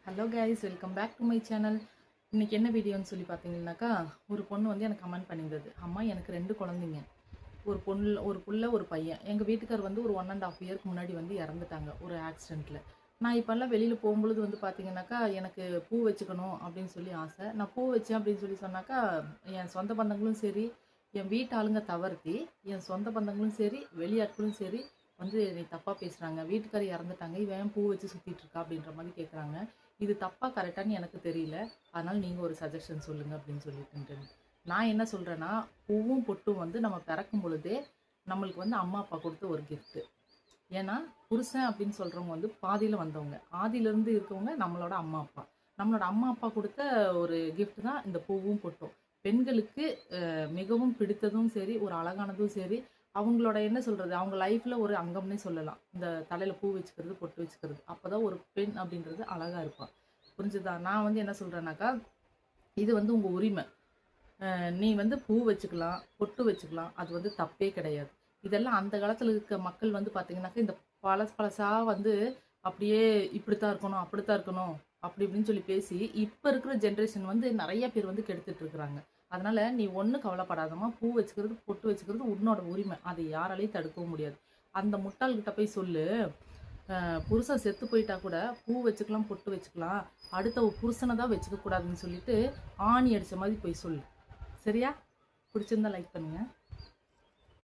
Hello guys, welcome back to my channel. இன்றைக்கி என்ன வீடியோன்னு சொல்லி பார்த்தீங்கன்னாக்கா, ஒரு பொண்ணு வந்து எனக்கு கமெண்ட் பண்ணியிருந்தது. அம்மா, எனக்கு 2 குழந்தைங்க, ஒரு புள்ள ஒரு பையன். எங்கள் வீட்டுக்கார் வந்து ஒரு 1.5 இயருக்கு முன்னாடி வந்து இறந்துட்டாங்க ஒரு ஆக்சிடெண்ட்டில். நான் இப்போல்லாம் வெளியில் போகும்பொழுது வந்து பார்த்தீங்கன்னாக்கா, எனக்கு பூ வச்சுக்கணும் அப்படின்னு சொல்லி ஆசை. நான் பூ வச்சேன் அப்படின்னு சொல்லி சொன்னாக்கா, என் சொந்த பந்தங்களும் சரி, என் வீட்டு ஆளுங்க தவிர்த்தி என் சொந்த பந்தங்களும் சரி, வெளியாட்களும் சரி வந்து என்னை தப்பாக பேசுகிறாங்க. வீட்டுக்காரர் இறந்துட்டாங்க, இவன் ஏன் பூ வச்சு சுற்றிட்டு இருக்கா அப்படின்ற மாதிரி கேட்குறாங்க. இது தப்பா கரெக்டான்னு எனக்கு தெரியல. அதனால நீங்க ஒரு சஜஷன் சொல்லுங்க அப்படின்னு சொல்லிட்டு. நான் என்ன சொல்றேன்னா, பூவும் பொட்டும் வந்து நம்ம பிறக்கும் பொழுதே நம்மளுக்கு வந்து அம்மா அப்பா கொடுத்த ஒரு கிஃப்ட். ஏன்னா புருஷன் அப்படின்னு சொல்றவங்க வந்து பாதியில வந்தவங்க, ஆதியிலிருந்து இருக்கவங்க நம்மளோட அம்மா அப்பா. நம்மளோட அம்மா அப்பா கொடுத்த ஒரு கிஃப்ட் தான் இந்த பூவும் பொட்டும். பெண்களுக்கு மிகவும் பிடித்ததும் சரி, ஒரு அழகானதும் சரி, அவங்களோட என்ன சொல்றது, அவங்க லைஃப்ல ஒரு அங்கம்னே சொல்லலாம். இந்த தலையில பூ வச்சுக்கிறது, பொட்டு வச்சுக்கிறது. அப்பதான் ஒரு பெண் அப்படின்றது அழகா இருப்பா. புரிஞ்சுதா? நான் வந்து என்ன சொல்றேன்னாக்கா, இது வந்து உங்க உரிமை. நீ வந்து பூ வச்சுக்கலாம், பொட்டு வச்சுக்கலாம். அது வந்து தப்பே கிடையாது. இதெல்லாம் அந்த காலத்துல இருக்க மக்கள் வந்து பார்த்தீங்கன்னாக்கா, இந்த பழசா வந்து அப்படியே இப்படித்தான் இருக்கணும், அப்படித்தான் இருக்கணும், அப்படி இப்படின்னு சொல்லி பேசி, இப்ப இருக்கிற ஜென்ரேஷன் வந்து நெறைய பேர் வந்து கெடுத்துட்டு இருக்கிறாங்க. அதனால நீ ஒண்ணும் கவலைப்படாதம்மா. பூ வச்சுக்கிறது, பொட்டு வச்சுக்கிறது உன்னோட உரிமை. அதை யாராலயும் தடுக்கவும் முடியாது. அந்த முட்டாள்கிட்ட போய் சொல்லு, புருஷன் செத்து போயிட்டா கூட பூ வச்சுக்கலாம், பொட்டு வச்சுக்கலாம். அடுத்த புருஷனை தான் வச்சுக்க கூடாதுன்னு சொல்லிட்டு ஆணி அடிச்ச மாதிரி போய் சொல்லு. சரியா? பிடிச்சிருந்தா லைக் பண்ணுங்க.